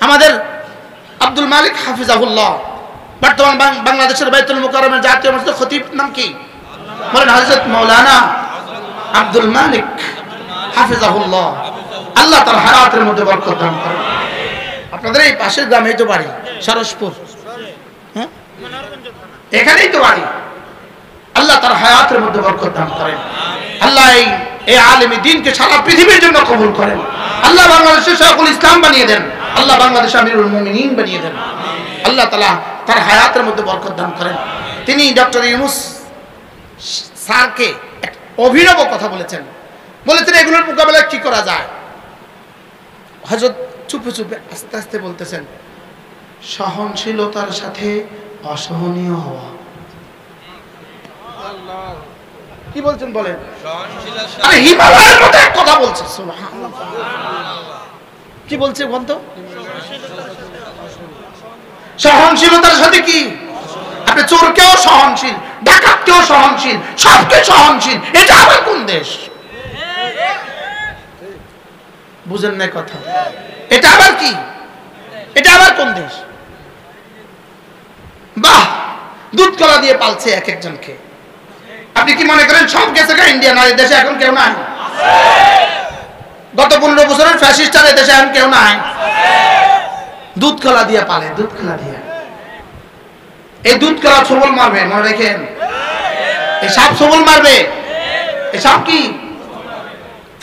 আমাদের আব্দুল মালিক হাফিজাহুল্লাহ বর্তমান বাংলাদেশের বাইতুল মুকাররমের জাতীয় মসজিদের খতিব নাম কি বলেন? হযরত মাওলানা আব্দুল মালিক হাফিজাহুল্লাহ। আল্লাহ তার হায়াতের মধ্যে বরকত দান করেন। আপনাদের এই পাশের গ্রামেই তো বাড়ি, সরসপুর, হ্যাঁ এখানেই তো বাড়ি। আল্লাহ তার হায়াতের মধ্যে বরকত দান করেন। আল্লাহ এই আলেমী দ্বীনকে সারা পৃথিবীর জন্য কবুল করেন। আল্লাহ বাংলাদেশের শাইখুল ইসলাম বানিয়ে দেন। আল্লাহ বাংলাদেশে আমিরুল মুমিনিন বানিয়ে দেন। আল্লাহ তাআলা তার হায়াতের মধ্যে বরকত দান করেন। তিনি ডক্টর ইউনূস স্যারকে এক অভিনব কথা বলেছেন এগুলোর মোকাবেলায় কি করা যায়। হযরত চুপে চুপে আস্তে আস্তে বলতেছেন, সহনশীলতার সাথে অসহনীয় হওয়া। কি বলছেন বলেন? আরে হিমালয়ের মতো এক কথা বলছে। সুবহানাল্লাহ। কি বলছে বলতো? সহনশীলতার সাথে কি? আপনি চোরকেও সহনশীল, ডাকাতকেও সহনশীল, সবকে সহনশীল। এটা আবার কোন দেশ? বুঝেন না কথা? এটা আবার কি? এটা আবার কোন দেশ? বাহ, দুধ কলা দিয়ে পালছে এক একজনকে। আপনি কি মনে করেন সব গেছে ইন্ডিয়া? না, এই দেশে এখন কেউ নাই। গত 15 বছরের ফ্যাসিস্টরা এই দেশে এখন কেউ নাই। দুধ কলা দিয়ে পালে, দুধ কলা দিয়ে। এই দুধ কলা সবল মারবে, মনে রেখেন। এই সাপ সবল মারবে। এই সাপ কি?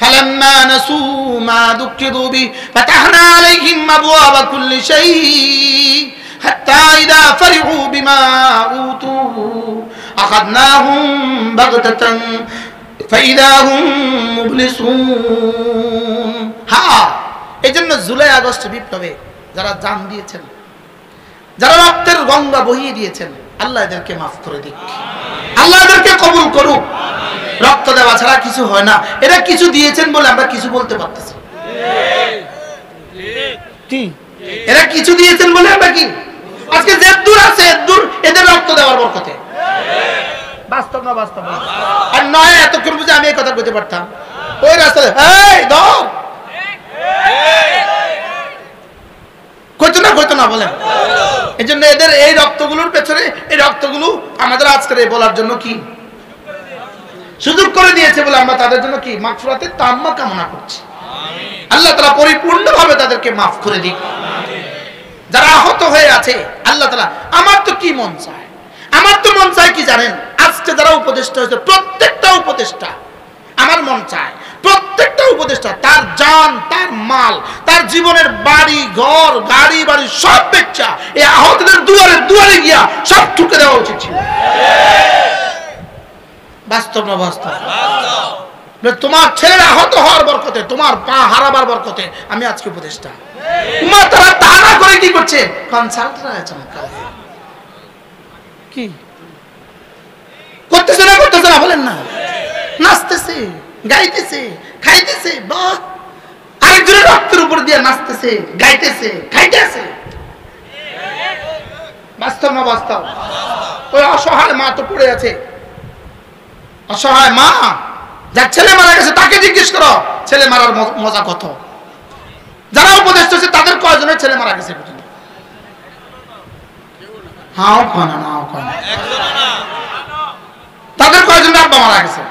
فلما نسوا ما ذكروا به فتحنا عليهم أبواب كل شيء حتى إذا فرحوا بما أوتوا أخذناهم بغتة فإذا هم مبلسون। হ্যাঁ, এইজন্য জুলাই আগস্ট বিপ্লবে যারা জান দিয়েছেন, যারা রক্তের গঙ্গা বহিয়ে দিয়েছেন, আল্লাহ এদেরকে মাফ করে দিক। আল্লাহ এদেরকে কবুল করুক। রক্ত দেওয়া ছাড়া কিছু হয় না। এরা কিছু দিয়েছেন বলে আমরা কিছু বলতে পারতেছি। এরা কিছু দিয়েছেন বলে আমরা কি আজকে যে দূর আছে দূর এদের রক্ত দেওয়ার বরকতে। বাস্তব না? বাস্তব। আর নয় এতক্ষণ বুঝে আমি এই কথা বলতে পারতাম। ওই রাস্তায় এই দাও কইতো না বলেন। এই জন্য এদের এই রক্তগুলোর পেছনে, এই রক্তগুলো আমাদের আজকের এই বলার জন্য কি সুযোগ করে দিয়েছে বলে আমরা তাদের জন্য কি মাগফিরাতের তাম্মা কামনা করছি। আল্লাহ তাআলা পরিপূর্ণভাবে তাদেরকে মাফ করে দিক। যারা আহত হয়ে আছে, আল্লাহ তাআলা, আমার তো কি মন চায়, আমার তো মন চায় কি জানেন? আজকে যারা উপদেষ্টা হয়েছে প্রত্যেকটা উপদেষ্টা, আমার মন চায় প্রত্যেকটা উপদেষ্টা তার জান, তার মাল, তার জীবনের বাড়ি ঘর, গাড়ি বাড়ি সব বেচা এই আহতদের দুয়ারে দুয়ারে গিয়া সব ঠুকে দেওয়া উচিত ছিল। বাস্তব না? বাস্তব। তোমার ছেলের আহত হওয়ার বরকতে, তোমার পা হারাবার বরকতে আমি আজকে উপদেষ্টা। তারা তা না করে কি করছে? কনসাল্টরা কি করতেছে না বলেন না? নাচতেছে, গাইতেছে, খাইতেছে। বাহ, আরেকজনের রক্তের উপর দিয়ে নাচতেছে, গাইতেছে, খাইতেছে। বাস্তব না? বাস্তব। ওই অসহায় মা তো পড়ে আছে। অসহায় মা, যার ছেলে মারা গেছে তাকে জিজ্ঞেস করো ছেলে মারার মজা কত। যারা উপদেষ্টা হচ্ছে তাদের কয়জনের ছেলে মারা গেছে? তাদের কয়জনের আব্বা মারা গেছে?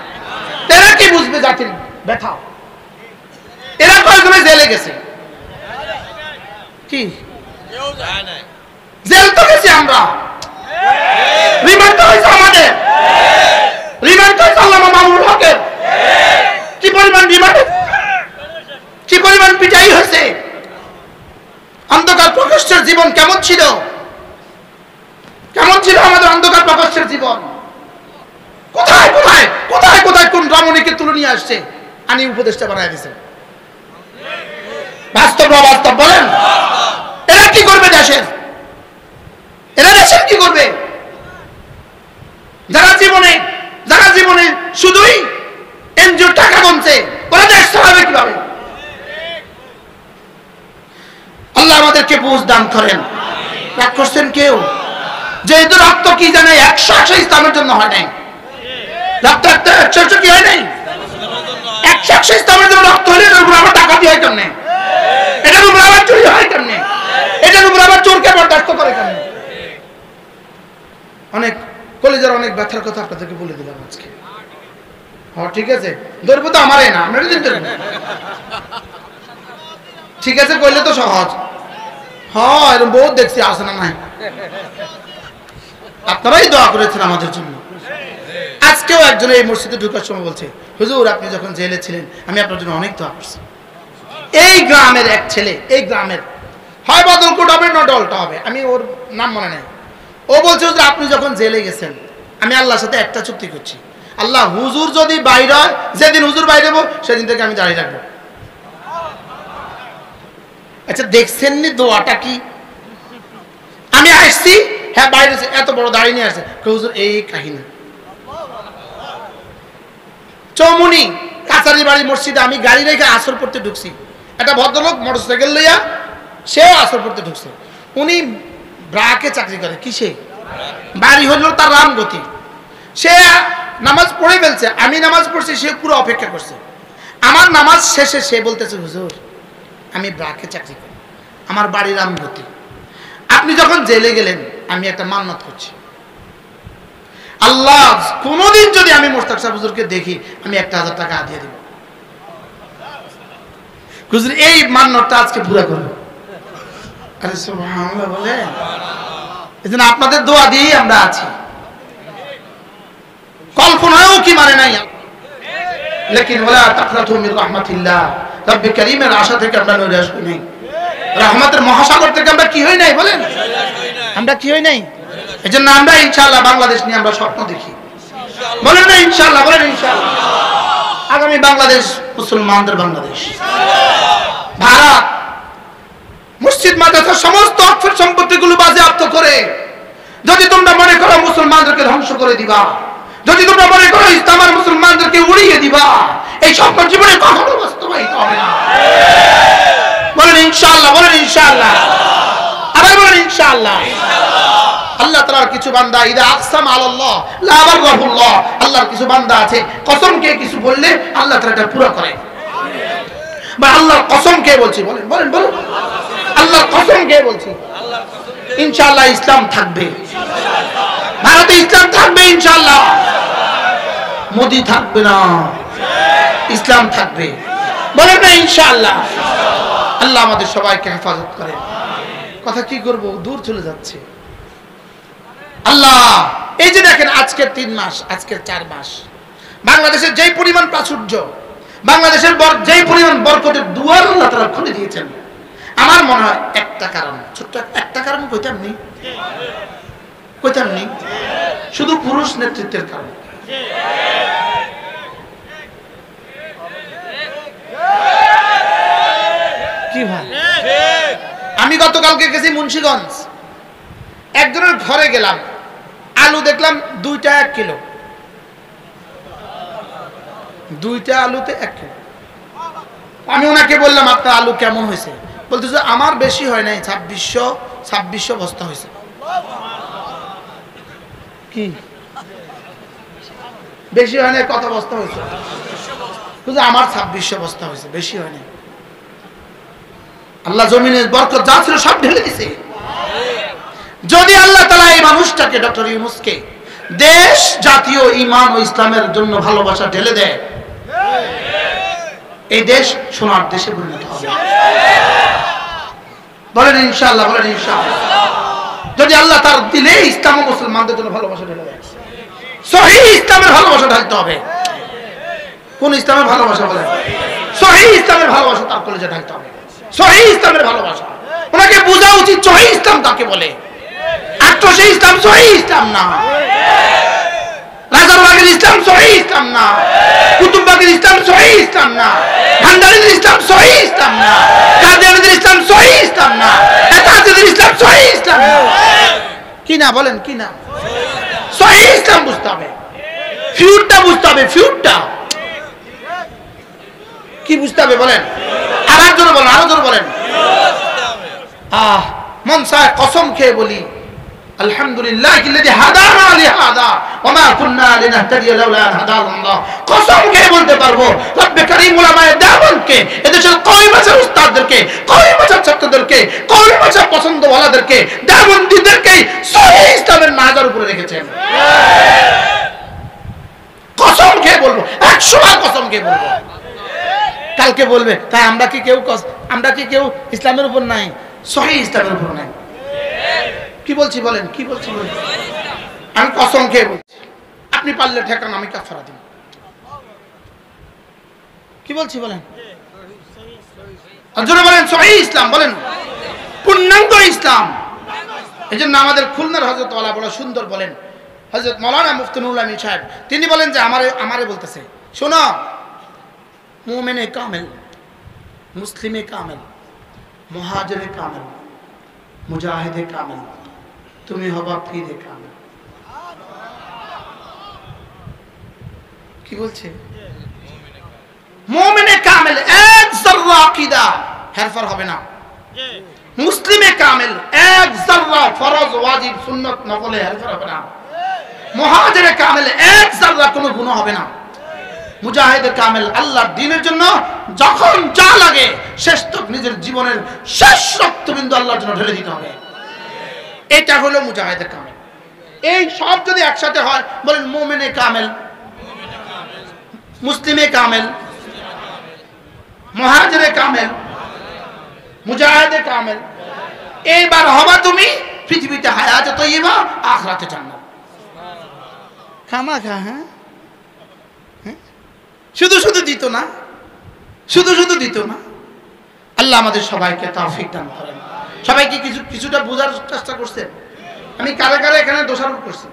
এরা কি বুঝবে জাতির ব্যথা? এরা কয়জনের জেলে গেছে? কি জেল তো গেছি আমরা, রিমান্ড তো হয়েছে আমাদের, রিমান্ড তো হয়েছে আল্লামা মামুনুল হকের। কি পরিমাণ রিমান্ড, কি পরিমাণ পিটাই হয়েছে। অন্ধকার প্রকোষ্ঠের জীবন কেমন ছিল, কেমন ছিল আমাদের অন্ধকার প্রকোষ্ঠের জীবন। কোথায় কোথায় কোথায় কোথায় কোন রমণীকে তুলে নিয়ে আসছে, আনি উপদেষ্টা বানায় দিয়েছে। বাস্তব না? বাস্তব বলেন। এরা কি করবে দেশের? এরা দেশের কি করবে? যারা জীবনে শুধুই এনজিওর টাকা গুনছে, ওরা দেশ চালাবে কিভাবে? আল্লাহ আমাদেরকে বুঝ দান করেন। রাগ করছেন কেউ? যেহেতু রক্ত কি জানে 100 ইসলামের জন্য হয় নাই। রক্ত 100 কি হয় নাই? 100 ইসলামের জন্য রক্ত হলে এটার উপর আবার টাকা দিয়ে হয় কেমনে? এটার উপর আবার চুরি হয় কেমনে? অনেক কলেজের অনেক ব্যথার কথা আপনাদেরকে বলে দিলাম আজকে। হ্যাঁ ঠিক আছে, ধরবো তো আমারই না, আমরা ঠিক আছে কইলে তো সহজ। হ্যাঁ এরকম বহুত দেখছি, আসে না নাই, আপনারাই দোয়া করেছেন আমাদের জন্য। আজকেও একজন এই মসজিদে ঢোকার সময় বলছে, হুজুর আপনি যখন জেলে ছিলেন আমি আপনার জন্য অনেক দোয়া করছি। এই গ্রামের এক ছেলে, এই গ্রামের হয় বদলকোট হবে নডলটা হবে, আমি ওর নাম মনে নেই, ও বলছে হুজুর আপনি যখন জেলে গেছেন আমি আল্লাহর সাথে একটা চুক্তি করছি, আল্লাহ হুজুর যদি বাইরে হয়, যেদিন হুজুর বাইরে হবো সেদিন থেকে আমি দাঁড়িয়ে রাখবো। আচ্ছা দেখছেন নি দোয়াটা কি? আমি আসছি, হ্যাঁ বাইরে এত বড় দাঁড়িয়ে নিয়ে আসছে, হুজুর এই কাহিনী। চৌমুনি কাছারি বাড়ি মসজিদে আমি গাড়ি রেখে আসর পড়তে ঢুকছি, একটা ভদ্রলোক মোটরসাইকেল লইয়া সেও আসর পড়তে ঢুকছে। উনি ব্রাকে চাকরি করে, কিসে বাড়ি হলো তার রামগতি, সে নামাজ পড়ে ফেলছে, আমি নামাজ পড়ছি, সে পুরো অপেক্ষা করছে। আমার নামাজ শেষে সে বলতেছে হুজুর আমি ব্রাকে চাকরি করি, আমার বাড়ি রামগতি, আপনি যখন জেলে গেলেন আমি একটা মান্নত করছি, আল্লাহ কোনদিন যদি আমি মোস্তাক সাহেব হুজুরকে দেখি আমি 1000 টাকা দিয়ে দিব, হুজুর এই মান্নতটা আজকে পুরো করবো। আরে সুবহানাল্লাহ বলে, এজন্য আপনাদের দোয়া দিয়েই আমরা আছি, কল্পনাও কি মানে নাই। লেকিন ওয়ালা তাকনাতু মির রাহমাতিল্লাহ, রব্বি কারীমের আশা থেকে আমরা নৈরাশ হই নাই, রহমতের মহাসাগর থেকে আমরা কি হই নাই বলেন, আমরা কি হই নাই। এজন্য আমরা ইনশাআল্লাহ বাংলাদেশ নিয়ে আমরা স্বপ্ন দেখি, বলেন না ইনশাআল্লাহ, বলেন ইনশাআল্লাহ। আগামী বাংলাদেশ মুসলমানদের বাংলাদেশ, ভারত মসজিদ মাদ্রাসার সমস্ত অর্থ সম্পত্তিগুলো বাজেয়াপ্ত করে যদি তোমরা মনে করো মুসলমানদেরকে ধ্বংস করে দিবা, যদি তোমরা মনে করো ইসলাম আর মুসলমানদেরকে উড়িয়ে দিবা, এই স্বপ্ন জীবনে কখনো বাস্তবায়িত হবে না। বলেন ইনশাআল্লাহ, বলেন ইনশাআল্লাহ, আবার বলেন ইনশাআল্লাহ। আল্লাহ তাআলার কিছু বান্দা ইদা আকসাম আলাল্লাহ লা বাররাহুল্লাহ, আল্লাহর কিছু বান্দা আছে কসম কে কিছু বললে আল্লাহ তাআলা এটা পুরো করে। বা আল্লাহর কসম কে বলছি, বলেন বলেন বলেন, আল্লাহর কসম কে বলছি, ইনশাআল্লাহ ইসলাম থাকবে, ভারতে ইসলাম থাকবে ইনশাআল্লাহ, মোদি থাকবে না, ইসলাম থাকবে, বলেন না ইনশাআল্লাহ। আল্লাহ আমাদের সবাইকে হেফাজত করেন। কথা কি করব, দূর চলে যাচ্ছে। আল্লাহ এই যে দেখেন আজকের 3 মাস, আজকের 4 মাস বাংলাদেশের যেই পরিমাণ প্রাচুর্য, বাংলাদেশের যেই পরিমাণ বরকতের দুয়ার আল্লাহ তাআলা খুলে দিয়েছেন, আমার মনে হয় একটা কারণ, ছোট্ট একটা কারণ কইতাম নি, শুধু পুরুষ নেতৃত্বের কারণে। কি ভাই, আমি গতকালকে গেছি মুন্সিগঞ্জ, একজনের ঘরে গেলাম, আলু দেখলাম 2টা 1 কিলো, 2টা আলুতে 1 কিলো। আমি ওনাকে বললাম আপনার আলু কেমন হয়েছে, বলতেছে আমার বেশি হয় নাই, 2600 বস্তা হয়েছে। কি বেশি হয় নাই, কত বস্তা হয়েছে? আমার 2600 বস্তা হয়েছে, বেশি হয় নাই। আল্লাহ জমিনের বরকত যা ছিল সব ঢেলে দিছে। যদি আল্লাহ তাআলা এই মানুষটাকে ডক্টর ইউনূসকে দেশ জাতীয় ঈমান ও ইসলামের জন্য ভালোবাসা ঢেলে দেয়, এই দেশ সোনার দেশে পরিণত হবে, বলেন ইনশাআল্লাহ, বলেন ইনশাআল্লাহ। যদি আল্লাহ তার দিলে ইসলাম ও মুসলমানদের জন্য ভালোবাসা ঢেলে দেয়, সহিহ ইসলামের ভালোবাসা ঢালতে হবে। কোন ইসলামের ভালোবাসা বলেন? সহিহ ইসলামের ভালোবাসা তার কলেজে ঢালতে হবে, সহিহ ইসলামের ভালোবাসা। ওনাকে বোঝা উচিত সহিহ ইসলাম কাকে বলে। আট্রসি ইসলাম সহিহ ইসলাম না, রাজারবাগের ইসলাম সহিহ ইসলাম না, কুতুববাগের ইসলাম সহিহ ইসলাম না, ভান্ডারীর ইসলাম সহিহ ইসলাম না, কাদিয়ানীদের ইসলাম সহিহ ইসলাম না, এতাহাদের ইসলাম সহিহ ইসলাম না। কি না বলেন, কি না? সহিহ ইসলাম বুঝতে হবে, ফিউরটা বুঝতে হবে, ফিউরটা কি বুঝতে হবে বলেন? আরো জোরে বলেন, আরো জোরে বলেন। মন চায় কসম খেয়ে বলি, আলহামদুলিল্লাহিল্লাযী হাদানা লিহাযা ওয়া মা কুননা লিনাহতাদিয়া লাউলা আন হাদানাল্লাহ। কসম খেয়ে বলতে পারবো রব্বে কারীম উলামায়ে দেওবন্দকে, এদেশের কওমি ভাষার উস্তাদদেরকে, কওমি ভাষার ছাত্রদেরকে, কওমি ভাষা পছন্দওয়ালাদেরকে, দেওবন্দীদেরকে সহিহ ইসলামের নাজার উপরে রেখেছেন। কসম খেয়ে বলবো, 100 বার কসম খেয়ে বলবো। কালকে বলবে তাই আমরা কি কেউ ইসলামের উপর নাই, সহিহ ইসলামের উপর নাই? কি বলছি বলেন, কি বলছি বলেন? আমি কসম খেয়ে বলছি, আপনি পারলে ঠেকান, আমি কাফারা দিব। কি বলছি বলেন? জোরে বলেন সহিহ ইসলাম, বলেন পূর্ণাঙ্গ ইসলাম। এই জন্য আমাদের খুলনার হযরত ওয়ালা বড় সুন্দর বলেন, হযরত মাওলানা মুফতি নুরুল আমিন সাহেব, তিনি বলেন যে আমারে বলতেছে, শোনো, মুমিনে কামেল, মুসলিমে কামেল, মুহাজিরে কামেল, মুজাহিদে কামেল, তুমি হবা ফিরে কামেল। কি বলছে? মুমিনে কামেল, এক যাররা আকীদা হেরফের হবে না। মুসলিমে কামেল, এক যাররা ফরজ ওয়াজিব সুন্নাত নফলে হেরফের হবে না। মুহাজিরে কামেল, এক যাররা কোনো গুনাহ হবে না। মুজাহিদে কামেল, আল্লাহর দ্বীনের জন্য যখন যা লাগে শেষ তক নিজের জীবনের শেষ রক্তবিন্দু আল্লাহর জন্য ঢেলে দিতে হবে। এটা হলো মুজাহিদে কামেল। এই সব যদি একসাথে হয়, বলেন মুমিনে কামেল, মুসলিমে কামেল, মুহাজিরে কামেল, মুজাহিদে কামেল। এইবার হবা তুমি পৃথিবীতে হায়াতে তয়্যিবা, আখিরাতে জান্নাত। খামাখা, হ্যাঁ, শুধু শুধু দিত না, শুধু শুধু দিত না। আল্লাহ আমাদের সবাইকে তৌফিক দান করেন। সবাইকে কিছুটা বোঝার চেষ্টা করছেন। আমি কারে কারে এখানে দোষারোপ করছি।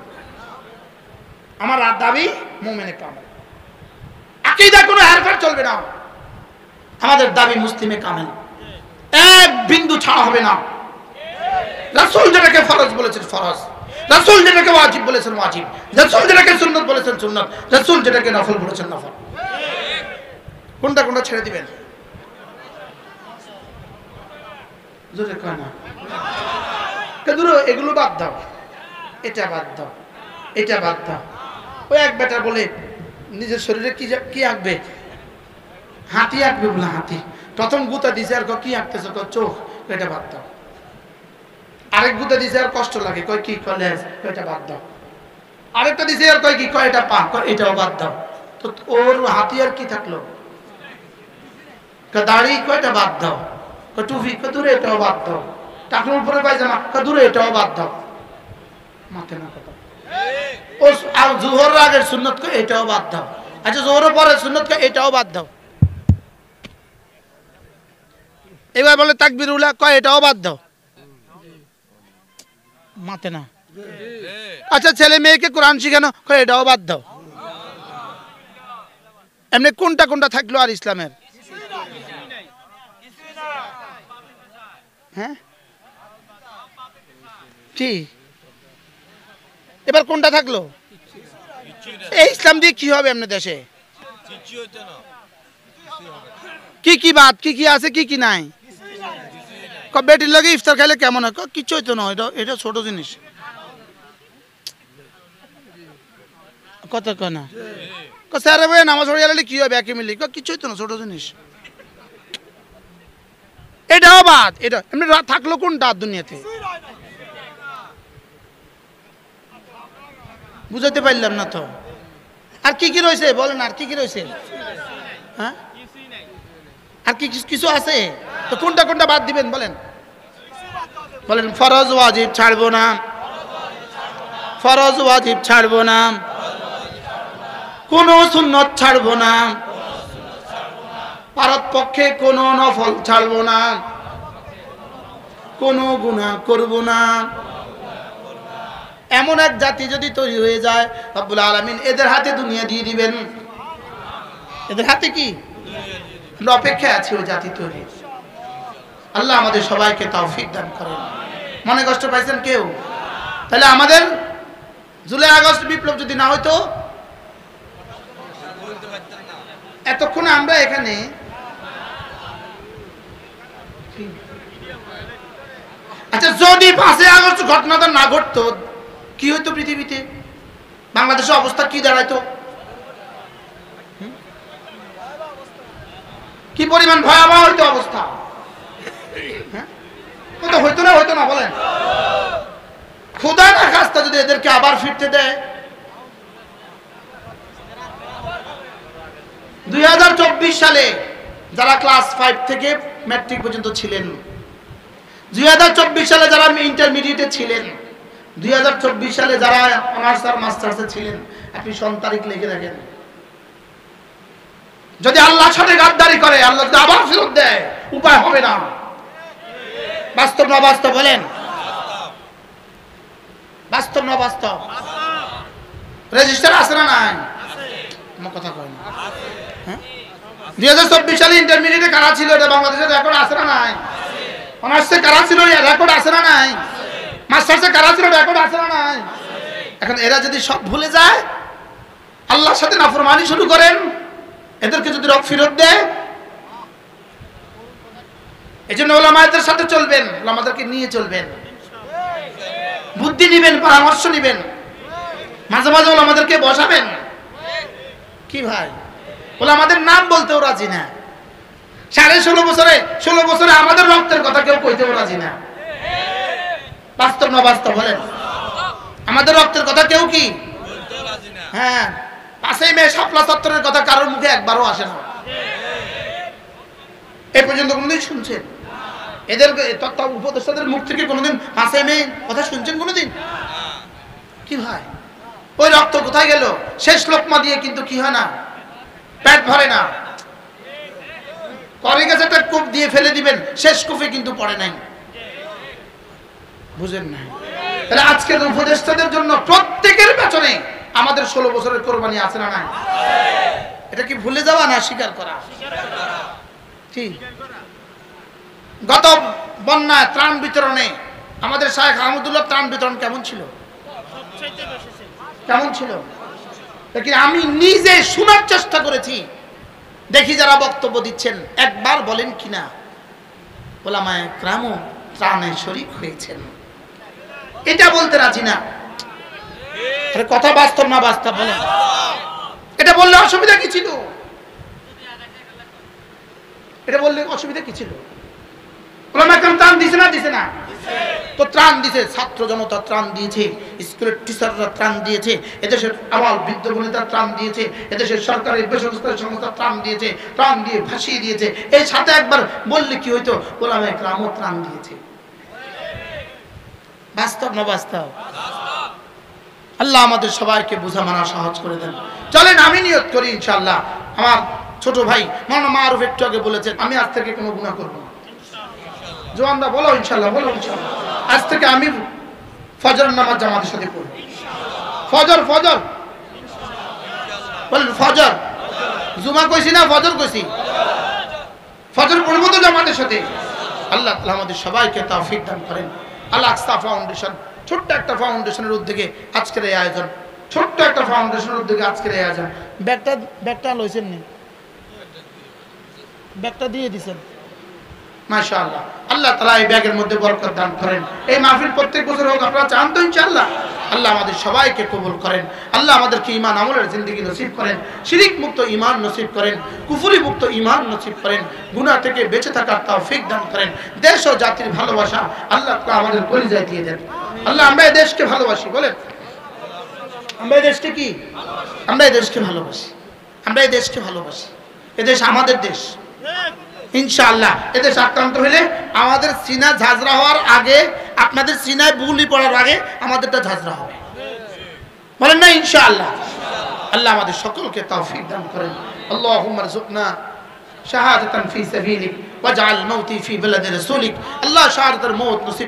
আমার দাবি মুমিনে কামেল, আকীদা কোনো হেরফের চলবে না। আমাদের দাবি মুসলিমে কামেল, এক বিন্দু ছাড়া হবে না। রাসূল যেটাকে ফরজ বলেছেন ফরজ, রাসূল যেটাকে ওয়াজিব বলেছেন ওয়াজিব, রাসূল যেটাকে সুন্নাত বলেছেন সুন্নাত, রাসূল যেটাকে নফল বলেছেন নফল। কোনটা কোনটা ছেড়ে দিবেন? জোরে কয় না। কেদুরো এগুলো বাদ দাও, এটা বাদ দাও, এটা বাদ দাও। ওই এক বেটা বলে নিজের শরীরে কি আঁকবে, হাতি আঁকবে বলে হাতি। প্রথম গুতা দিছে আর কি আঁকতেছে, চোখ, এটা বাদ দাও। আরেক গুতা দিছে আর কষ্ট লাগে, কয় কি, কয় লেজ, এটা বাদ দাও। আরেকটা দিছে আর কয় কি, কয় এটা পা, কয় এটাও বাদ দাও। তো ওর হাতি আর কি থাকলো? দাড়ি, কয়টা বাদ দাও। টুপি, দূরে এটাও বাদ দাও। টাকুর উপরে পায়জামা, দূরে এটাও বাদ দাও। মাথে না কথা। ও আর জোহর আগের সুন্নত, এটাও বাদ দাও। আচ্ছা জোহরের পরে সুন্নত, এটাও বাদ দাও। এবার বলে তাকবীর উলা, কয় এটাও বাদ দাও। মাথে না। আচ্ছা ছেলে মেয়েকে কোরআন শিখানো, কয় এটাও বাদ দাও। এমনি কোনটা কোনটা থাকলো আর ইসলামের? হ্যাঁ কি এবার কোনটা থাকলো? এই ইসলাম দিয়ে কি হবে এমনি দেশে? কি কি বাদ, কি কি আছে, কি কি নাই? বেটির লগে ইফতার খাইলে কেমন হয়? কিচ্ছু হইতো না, এটা ছোট জিনিস। কত না স্যার ভাই নামাজ পড়ে গেলে কি হবে, একে মিলি, কিচ্ছু হইতো না, ছোট জিনিস। এটাও বাদ। এটা এমনি থাকলো কোনটা দুনিয়াতে? বুঝাতে পারলাম না তো। আর কি কি রয়েছে বলেন, আর কি কি রয়েছে? হ্যাঁ আর কি কিছু আছে? তো কোনটা কোনটা বাদ দিবেন বলেন, বলেন। ফরজ ওয়াজিব ছাড়বো না, ফরজ ওয়াজিব ছাড়বো না, কোন সুন্নত ছাড়বো না, পারত পক্ষে কোন নফল ছাড়বো না, কোন গুনাহ করব না। এমন এক জাতি যদি তৈরি হয়ে যায়, রব্বুল আলামিন এদের হাতে দুনিয়া দিয়ে দিবেন। এদের হাতে কি? আমরা অপেক্ষায় আছি ওই জাতি তৈরি। আল্লাহ আমাদের সবাইকে তৌফিক দান করেন। মনে কষ্ট পাইছেন কেউ? তাহলে আমাদের জুলাই আগস্ট বিপ্লব যদি না হইতো, এতক্ষণে আমরা এখানে আচ্ছা যদি 5 আগস্ট ঘটনাটা না ঘটতো কি হইতো পৃথিবীতে? বাংলাদেশের অবস্থা কি দাঁড়াইতো? কি পরিমাণ ভয়াবহ হইতো অবস্থা? হইতো না বলেন? খোদা না খাস্তা যদি এদেরকে আবার ফিরতে দেয়, 2024 সালে যারা ক্লাস 5 থেকে ম্যাট্রিক পর্যন্ত ছিলেন, 2024 সালে যারা ইন্টারমিডিয়েটে ছিলেন, 2024 সালে যারা অনার্স আর মাস্টার্সে ছিলেন, আপনি তারিখ লিখে রাখেন। যদি আল্লাহর সাথে গাদ্দারি করে, আল্লাহ যদি আবার ফেরত দেয়, উপায় হবে না। বাস্তব না বাস্তব বলেন? বাস্তব না বাস্তব? রেজিস্টার আছে না নাই? আমার কথা কয় না। 2024 সালে ইন্টারমিডিয়েটে কারা ছিল, এটা বাংলাদেশের রেকর্ড আছে না নাই? অনার্সে কারা ছিল, রেকর্ড আছে না নাই? মাস্টার্সে কারা ছিল, রেকর্ড আছে না নাই? এখন এরা যদি সব ভুলে যায়, আল্লাহর সাথে নাফরমানি শুরু করেন, এদেরকে যদি রব ফেরত দেয়, এই জন্য ওলামাদের সাথে চলবেন, ওলামাদেরকে নিয়ে চলবেন, বুদ্ধি নিবেন, পরামর্শ নিবেন, মাঝে মাঝে ওলামাদেরকে বসাবেন। কি ভাই, ওলামাদের নাম বলতেও রাজি না। 16.5 বছরে আমাদের রক্তের কথা কেউ কইতেও রাজি না। বাস্তব না বাস্তব বলেন? আমাদের রক্তের কথা কেউ কি? হ্যাঁ, 5 মে শাপলা চত্বরের কথা কারোর মুখে একবারও আসে না। এই পর্যন্ত কোনদিন শুনছেন? এদের তত্ত্ব উপদেষ্টাদের মুখ থেকে কোনদিন 5 মে কথা শুনছেন কোনদিন? কি ভাই, ওই রক্ত কোথায় গেল? শেষ লোকমা দিয়ে কিন্তু কি হয় না, পেট ভরে না। পরে গেছে একটা কূপ দিয়ে ফেলে দিবেন, শেষ কূপে কিন্তু পড়ে নাই। বুঝেন না? তাহলে আজকের উপদেষ্টাদের জন্য প্রত্যেকের পেছনে আমাদের 16 বছরের কোরবানি আছে না নাই? এটা কি ভুলে যাওয়া না স্বীকার করা? ঠিক। গত বন্যা ত্রাণ বিতরণে আমাদের শায়েখ আহমদুল্লাহ ত্রাণ বিতরণ কেমন ছিল? কেমন ছিল? আমি নিজে শোনার চেষ্টা করেছি, দেখি যারা বক্তব্য দিচ্ছেন একবার বলেন কিনা ওলামায়ে কেরামও ত্রাণে শরীক হয়েছেন। এটা বলতে রাজি না। কথা বাস্তব না বাস্তব বলেন? এটা বললে অসুবিধা কি ছিল? এটা বললে অসুবিধা কি ছিল? ওলামায়ে কেরাম ত্রাণ দিছে না দিছে না? তো ত্রাণ দিয়েছে, ছাত্র জনতা ত্রাণ দিয়েছে, স্কুলের টিচাররা ত্রাণ দিয়েছে, এদেশের আবাল বৃদ্ধ বনিতা ত্রাণ দিয়েছে, এদেশের সরকারি বেসরকারি সংস্থা ত্রাণ দিয়েছে, ত্রাণ দিয়ে ভাসিয়ে দিয়েছে। এই সাথে একবার বললে কি হইতো, ওলামায়ে কেরামও ত্রাণ দিয়েছে। বাস্তব না বাস্তব? আল্লাহ আমাদের সবাইকে বোঝা মানা সহজ করে দেন। চলেন আমি নিয়ত করি ইনশাআল্লাহ। আমার ছোট ভাই মাওলানা মারুফ একটু আগে বলেছেন, আমি আজ থেকে কোনো গুনাহ করব না। জোয়ানরা বলো ইনশাআল্লাহ, বলো ইনশাআল্লাহ। আজ থেকে আমি ফজর নামাজ জামাতের সাথে পড়ব। ফজর ফজর বলেন, ফজর। জুমা কইছি না ফজর কইছি? ফজর পড়ব তো জামাতের সাথে। আল্লাহ তাআলা আমাদের সবাইকে তৌফিক দান করেন। আল আকসা ফাউন্ডেশন ছোট্ট একটা ফাউন্ডেশনের উদ্যোগে আজকের এই আয়োজন, ছোট্ট একটা ফাউন্ডেশনের উদ্যোগে আজকের এই আয়োজন। ব্যাগটা লইছেন নি? ব্যাগটা দিয়ে দিছেন, মাশাআল্লাহ। আল্লাহ তাআলা এই ব্যাগের মধ্যে বরকত দান করেন। এই মাহফিল প্রত্যেক বছর হোক, আপনারা চান তো ইনশাআল্লাহ? আল্লাহ আমাদের সবাইকে কবুল করেন। আল্লাহ আমাদেরকে ঈমান আমলের জিন্দেগি নসিব করেন, শিরক মুক্ত ঈমান নসিব করেন, কুফরি মুক্ত ঈমান নসিব করেন, গুনাহ থেকে বেঁচে থাকার তৌফিক দান করেন। দেশ ও জাতির ভালোবাসা আল্লাহ তাআলা আমাদের কলিজায় দিয়ে দেন। আল্লাহ আমরা এই দেশকে ভালোবাসি, বলেন আমরা এই দেশকে কি? আমরা এই দেশকে ভালোবাসি, আমরা এই দেশকে ভালোবাসি। এদেশ আমাদের দেশ ইনশাআল্লাহ। এদেশ আক্রান্ত হলে আমাদের সিনা ঝাঁঝরা হওয়ার আগে, আপনাদের সিনায় বুলি পড়ার আগে আমাদেরটা ঝাঁঝরা হবে, বলেন না ইনশাআল্লাহ? আল্লাহ আমাদের সকলকে তৌফিক দান করেন। আল্লাহুম্মা রযুকনা শাহাদাতান ফি সাবিলিক ওয়াজআল মাউতি ফি বালাদি রাসূলিক। আল্লাহ শাহাদাতের মওত নসিব